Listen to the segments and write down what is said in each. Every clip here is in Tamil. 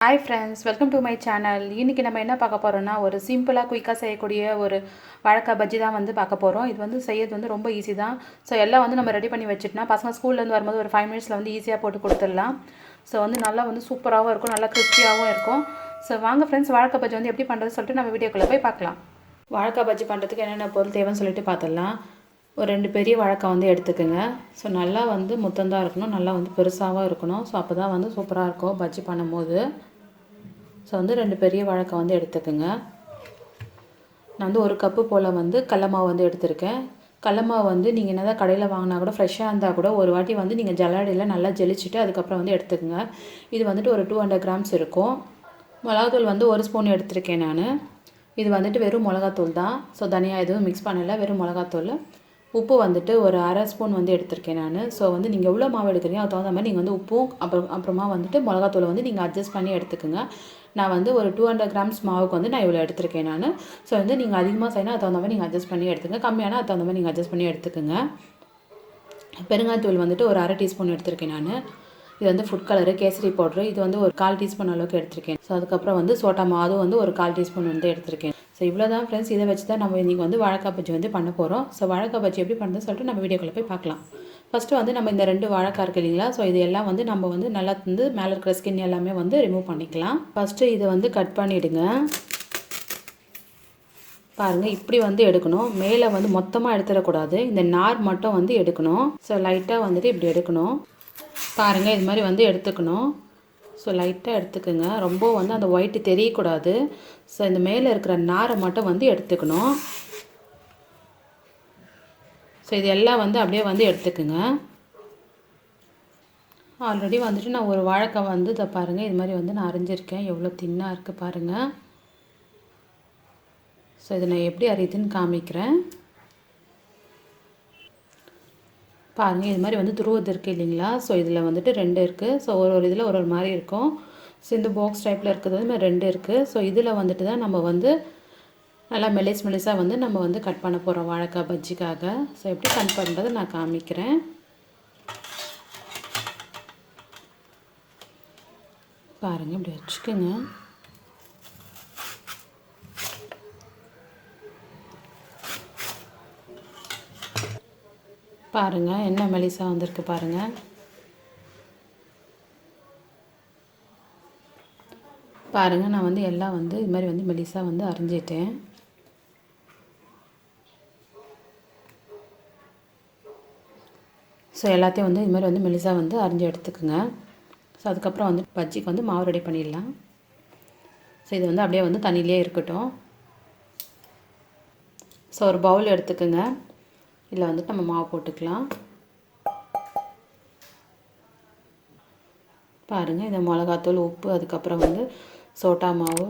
Hi friends, welcome to my channel. இன்றைக்கி நம்ம என்ன பார்க்க போகிறோம்னா, ஒரு சிம்பிளாக குயிக்காக செய்யக்கூடிய ஒரு வாழைக்காய் பஜ்ஜி தான் வந்து பார்க்க போகிறோம். இது வந்து செய்யறது வந்து ரொம்ப ஈஸி தான். ஸோ எல்லாம் வந்து நம்ம ரெடி பண்ணி வச்சுட்டோம்னா பசங்க ஸ்கூல்லேருந்து வரும்போது ஒரு 5 மினிட்ஸில் வந்து ஈஸியாக போட்டு கொடுத்துடலாம். ஸோ வந்து நல்லா வந்து சூப்பராகவும் இருக்கும், நல்லா கிறிஸ்பியாகவும் இருக்கும். ஸோ வாங்க ஃப்ரெண்ட்ஸ், வாழைக்காய் பஜ்ஜி வந்து எப்படி பண்ணுறது சொல்லிட்டு நம்ம வீடியோக்குள்ளே போய் பார்க்கலாம். வாழைக்காய் பஜ்ஜி பண்ணுறதுக்கு என்னென்ன பொருள் தேவைன்னு சொல்லிட்டு பார்த்துடலாம். ஒரு 2 பெரிய வாழைக்காய் வந்து எடுத்துக்கோங்க. ஸோ நல்லா வந்து முத்தந்தாக இருக்கணும், நல்லா வந்து பெருசாகவும் இருக்கணும். ஸோ அப்போ தான் வந்து சூப்பராக இருக்கும் பஜ்ஜி பண்ணும்போது. ஸோ வந்து 2 பெரிய வாழைக்காய் வந்து எடுத்துக்கோங்க. நான் வந்து 1 கப்பு போல் வந்து கடல மாவு வந்து எடுத்திருக்கேன். கடல மாவு வந்து நீங்கள் என்ன தான் கடையில் வாங்கினா கூட ஃப்ரெஷ்ஷாக இருந்தால் கூட ஒரு வாட்டி வந்து நீங்கள் ஜல்லடையில் நல்லா ஜெலிச்சுட்டு அதுக்கப்புறம் வந்து எடுத்துக்கோங்க. இது வந்துட்டு ஒரு 200 கிராம்ஸ் இருக்கும். மிளகாத்தூள் வந்து 1 ஸ்பூன் எடுத்திருக்கேன் நான். இது வந்துட்டு வெறும் மிளகாத்தூள் தான். ஸோ தனியாக எதுவும் மிக்ஸ் பண்ணலை, வெறும் மிளகாத்தூள். உப்பு வந்துட்டு ஒரு 1/2 ஸ்பூன் வந்து எடுத்திருக்கேன் நான். ஸோ வந்து நீங்கள் எவ்வளோ மாவு எடுக்கிறீங்க அதுக்கு தகுந்த மாதிரி நீங்கள் வந்து உப்பும் அப்புறமா வந்துட்டு மிளகாத்தூளை வந்து நீங்கள் அட்ஜஸ்ட் பண்ணி எடுத்துக்கோங்க. நான் வந்து ஒரு 200 கிராம்ஸ் மாவுக்கு வந்து நான் இவ்வளோ எடுத்திருக்கேன் நான். ஸோ வந்து நீங்கள் அதிகமாக செய்யணும், அது தகுந்த மாதிரி நீங்கள் அட்ஜஸ்ட் பண்ணி எடுத்துக்கங்க. கம்மியான அது தகுந்த மாதிரி நீங்கள் அட்ஜஸ்ட் பண்ணி எடுத்துக்கோங்க. பெருங்காயத்தூள் வந்துட்டு ஒரு 1/2 டீஸ்பூன் எடுத்திருக்கேன் நான். இது வந்து ஃபுட் கலரு, கேசரி பவுட்ரு, இது வந்து ஒரு 1/4 டீஸ்பூன் அளவுக்கு எடுத்திருக்கேன். ஸோ அதுக்கப்புறம் வந்து சோட்டா மாவு வந்து ஒரு 1/4 டீஸ்பூன் வந்து எடுத்திருக்கேன். ஸோ இவ்வளோ தான் ஃப்ரெண்ட்ஸ். இதை வச்சு தான் நம்ம இன்றைக்கி வந்து வாழைக்காய் பஜ்ஜி வந்து பண்ண போகிறோம். ஸோ வாழைக்காய் பஜ்ஜி எப்படி பண்ணுறதுன்னு சொல்லிட்டு நம்ம வீடியோக்குள்ளே போய் பார்க்கலாம். ஃபஸ்ட்டு வந்து நம்ம இந்த 2 வாழைக்காய் இருக்குது இல்லைங்களா, ஸோ இது எல்லாம் வந்து நம்ம வந்து நல்லா வந்து மேலே இருக்கிற ஸ்கின் எல்லாமே வந்து ரிமூவ் பண்ணிக்கலாம். ஃபஸ்ட்டு இதை வந்து கட் பண்ணிவிடுங்க. பாருங்கள், இப்படி வந்து எடுக்கணும். மேலே வந்து மொத்தமாக எடுத்துடக்கூடாது, இந்த நார் மட்டும் வந்து எடுக்கணும். ஸோ லைட்டாக வந்துட்டு இப்படி எடுக்கணும். பாருங்கள், இது மாதிரி வந்து எடுத்துக்கணும். ஸோ லைட்டாக எடுத்துக்கோங்க, ரொம்ப வந்து அந்த ஒயிட்டு தெரியக்கூடாது. ஸோ இந்த மேலே இருக்கிற நாரை மட்டும் வந்து எடுத்துக்கணும். ஸோ இது எல்லாம் வந்து அப்படியே வந்து எடுத்துக்கோங்க. ஆல்ரெடி வந்துட்டு நான் ஒரு வாழைக்காய் வந்து இதை பாருங்கள், இது மாதிரி வந்து நான் அரிஞ்சிருக்கேன். எவ்வளோ தின்னாக இருக்குது பாருங்கள். ஸோ இதை நான் எப்படி அரியுதுன்னு காமிக்கிறேன். பாருங்கள், இது மாதிரி வந்து துருவது இருக்குது இல்லைங்களா. ஸோ இதில் வந்துட்டு 2 இருக்குது. ஸோ ஒரு இதில் ஒரு மாதிரி இருக்கும். ஸோ இந்த பாக்ஸ் டைப்பில் இருக்கிறது வந்து 2 இருக்குது. ஸோ இதில் வந்துட்டு தான் நம்ம வந்து நல்லா மெலிசாக வந்து நம்ம வந்து கட் பண்ண போகிறோம் வாழைக்காய் பஜ்ஜிக்காக. ஸோ எப்படி கட் பண்ணுறது நான் காமிக்கிறேன். பாருங்கள், இப்படி வச்சுக்கோங்க. பாருங்கள், என்ன மெலிசாக வந்திருக்கு பாருங்கள். பாருங்கள், நான் வந்து எல்லாம் வந்து இது மாதிரி வந்து மெலிசாக வந்து அரிஞ்சிட்டேன். ஸோ எல்லாத்தையும் வந்து இது மாதிரி வந்து மெலிசாக வந்து அரிஞ்சு எடுத்துக்கோங்க. ஸோ அதுக்கப்புறம் வந்து பஜ்ஜிக்கு வந்து மாவு ரெடி பண்ணிடலாம். ஸோ இது வந்து அப்படியே வந்து தண்ணியிலே இருக்கட்டும். ஸோ ஒரு பவுல் எடுத்துக்கோங்க. இதில் வந்துட்டு நம்ம மாவு போட்டுக்கலாம். பாருங்கள், இந்த மிளகாத்தூள், உப்பு, அதுக்கப்புறம் வந்து சோட்டா மாவு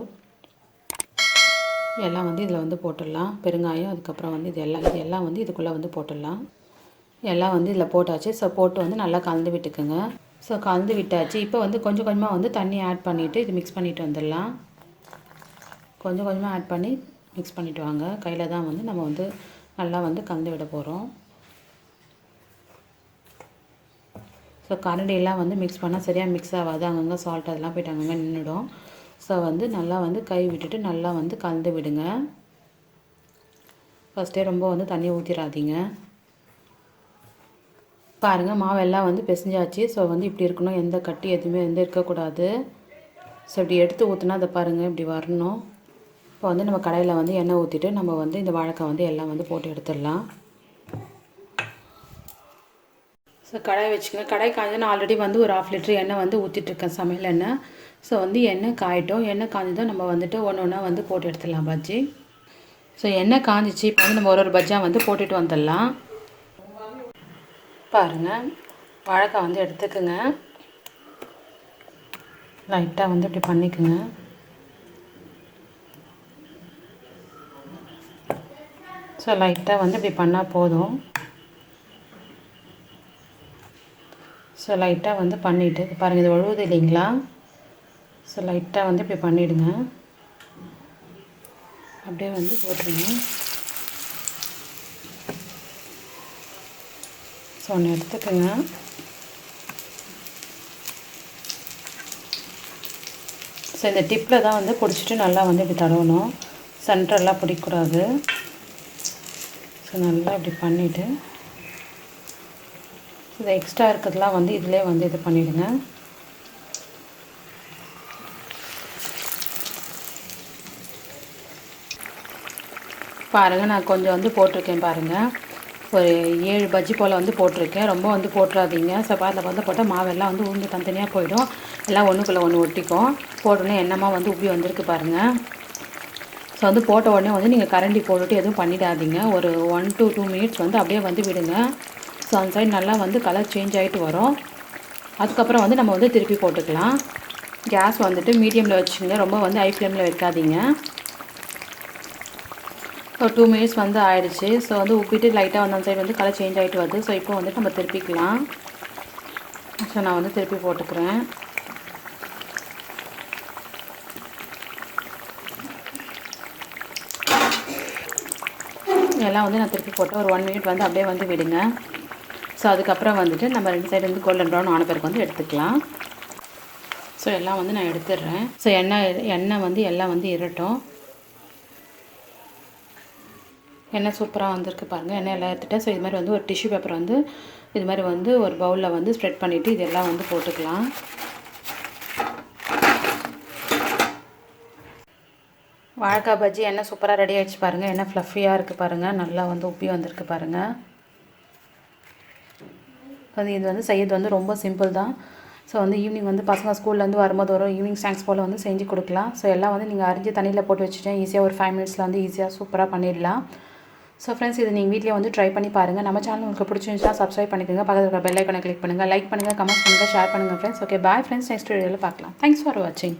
எல்லாம் வந்து இதில் வந்து போட்டுடலாம். பெருங்காயம், அதுக்கப்புறம் வந்து இது எல்லாம் வந்து இதுக்குள்ளே வந்து போட்டுடலாம். எல்லாம் வந்து இதில் போட்டாச்சு. ஸோ போட்டு வந்து நல்லா கலந்து விட்டுக்குங்க. ஸோ கலந்து விட்டாச்சு. இப்போ வந்து கொஞ்சம் கொஞ்சமாக வந்து தண்ணி ஆட் பண்ணிவிட்டு இது மிக்ஸ் பண்ணிவிட்டு வந்துடலாம். கொஞ்சம் கொஞ்சமாக ஆட் பண்ணி மிக்ஸ் பண்ணிவிட்டு வாங்க. கையில் தான் வந்து நம்ம வந்து நல்லா வந்து கலந்து விட போகிறோம். ஸோ கரண்டியெல்லாம் வந்து மிக்ஸ் பண்ணால் சரியாக மிக்ஸ் ஆகாது, அங்கங்கே சால்ட் அதெல்லாம் போய்ட்டு அங்கங்கே நின்றுடும். ஸோ வந்து நல்லா வந்து கை விட்டுட்டு நல்லா வந்து கலந்து விடுங்க. ஃபஸ்ட்டே ரொம்ப வந்து தண்ணி ஊற்றிடாதீங்க. பாருங்கள், மாவெல்லாம் வந்து பிசைஞ்சாச்சு. ஸோ வந்து இப்படி இருக்கணும், எந்த கட்டி எதுவுமே வந்து இருக்கக்கூடாது. ஸோ இப்படி எடுத்து ஊற்றினா அதை பாருங்கள் இப்படி வரணும். இப்போ வந்து நம்ம கடையில் வந்து எண்ணெய் ஊற்றிட்டு நம்ம வந்து இந்த வாழைக்காய் வந்து எல்லாம் வந்து போட்டு எடுத்துடலாம். ஸோ கடாய் வச்சுக்கோங்க. கடாய் காய்ஞ்சு நான் ஆல்ரெடி வந்து ஒரு 1/2 லிட்டர் எண்ணெய் வந்து ஊற்றிட்டுருக்கேன், சமையல் எண்ணெய். ஸோ வந்து எண்ணெய் காயட்டும். எண்ணெய் காய்ஞ்சதும் நம்ம வந்துட்டு ஒன்று ஒன்றா வந்து போட்டு எடுத்துடலாம் பஜ்ஜி. ஸோ எண்ணெய் காய்ஞ்சிச்சு. இப்போ வந்து நம்ம ஒரு பஜ்ஜியாக வந்து போட்டுட்டு வந்துடலாம். பாருங்கள், வாழைக்காய் வந்து எடுத்துக்கோங்க. லைட்டாக வந்து இப்படி பண்ணிக்கோங்க. ஸோ லைட்டாக வந்து இப்படி பண்ணால் போதும். ஸோ லைட்டாக வந்து பண்ணிவிட்டு பாருங்கள், இது ஒழுகுது இல்லைங்களா. ஸோ லைட்டாக வந்து இப்படி பண்ணிவிடுங்க. அப்படியே வந்து போட்டுருங்க. ஸோ ஒன்று எடுத்துக்கோங்க. ஸோ இந்த டிப்பில் தான் வந்து பிடிச்சிட்டு நல்லா வந்து இப்படி தடவணும், சென்டரெல்லாம் பிடிக்கக்கூடாது. ஸோ நல்லா இப்படி பண்ணிவிட்டு இந்த எக்ஸ்ட்ரா இருக்கிறதுலாம் வந்து இதிலே வந்து இது பண்ணிவிடுங்க. பாருங்கள், நான் கொஞ்சம் வந்து போட்டிருக்கேன் பாருங்கள், ஒரு 7 பஜ்ஜி போல் வந்து போட்டிருக்கேன். ரொம்ப வந்து போட்டுறாதீங்க. ஸோ அதில் வந்து போட்டால் மாவெல்லாம் வந்து உளுந்து தனித்தனியாக போயிடும், எல்லாம் ஒன்றுக்குள்ளே ஒன்று ஒட்டிக்கும். போட்டோன்னே எண்ணமாக வந்து உப்பி வந்திருக்கு பாருங்கள். ஸோ வந்து போட்ட உடனே வந்து நீங்கள் கரண்டி போட்டுட்டு எதுவும் பண்ணிடாதீங்க. ஒரு 1 to 2 மினிட்ஸ் வந்து அப்படியே வந்து விடுங்க. ஸோ அந்த சைடு நல்லா வந்து கலர் சேஞ்ச் ஆகிட்டு வரும். அதுக்கப்புறம் வந்து நம்ம வந்து திருப்பி போட்டுக்கலாம். கேஸ் வந்துட்டு மீடியமில் வச்சுங்க, ரொம்ப வந்து ஹை ஃப்ளேமில் வைக்காதீங்க. ஒரு 2 மினிட்ஸ் வந்து ஆயிடுச்சு. ஸோ வந்து உப்பிட்டு லைட்டாக வந்து அந்த சைடு வந்து கலர் சேஞ்ச் ஆகிட்டு வருது. ஸோ இப்போ வந்துட்டு நம்ம திருப்பிக்கலாம். ஸோ நான் வந்து திருப்பி போட்டுக்கிறேன். எல்லாம் வந்து நான் திருப்பி போட்டு ஒரு 1 மினிட் வந்து அப்படியே வந்து விடுங்க. ஸோ அதுக்கப்புறம் வந்துட்டு நம்ம 2 சைடு வந்து கோல்டன் ப்ரௌன் ஆன பிறகு வந்து எடுத்துக்கலாம். ஸோ எல்லாம் வந்து நான் எடுத்துடுறேன். ஸோ எண்ணெய் வந்து எல்லாம் வந்து இரட்டும். எண்ணெய் சூப்பராக வந்திருக்கு பாருங்கள். எண்ணெய் எல்லாம் எடுத்துகிட்டேன். ஸோ இது மாதிரி வந்து ஒரு டிஷ்யூ பேப்பர் வந்து இது மாதிரி வந்து ஒரு பவுலில் வந்து ஸ்ப்ரெட் பண்ணிவிட்டு இதெல்லாம் வந்து போட்டுக்கலாம். வாழைக்காய் பஜ்ஜி எண்ணெய் சூப்பராக ரெடி ஆகிடுச்சு பாருங்கள். எண்ணெய் ஃப்ளஃபியாக இருக்குது பாருங்கள், நல்லா வந்து உப்பி வந்திருக்கு பாருங்கள். அது இது வந்து செய்யறது வந்து ரொம்ப சிம்பிள் தான். ஸோ வந்து ஈவினிங் வந்து பசங்க ஸ்கூல்லேருந்து வரும்போது ஒரு ஈவினிங் ஸ்நாக்ஸ் போல் வந்து செஞ்சு கொடுக்கலாம். ஸோ எல்லாம் வந்து நீங்கள் அரிஞ்சு தண்ணியில் போட்டு வச்சுட்டேன், ஈஸியாக ஒரு 5 மினிட்ஸில் வந்து ஈஸியாக சூப்பராக பண்ணிடலாம். ஸோ ஃப்ரெண்ட்ஸ், இது நீங்கள் வீட்டிலே வந்து ட்ரை பண்ணி பாருங்கள். நம்ம சேனல் உங்களுக்கு பிடிச்சிருந்துச்சுன்னா சப்ஸ்கிரைப் பண்ணிக்கோங்க, பக்கத்தில் இருக்க பெல் ஐக்கானை கிளிக் பண்ணுங்கள், லைக் பண்ணுங்கள், கமெண்ட் பண்ணுங்கள், ஷேர் பண்ணுங்கள் friends. Okay, bye friends, next வீடியோவில் பார்க்கலாம். தேங்க்ஸ் ஃபார் வாட்சிங்.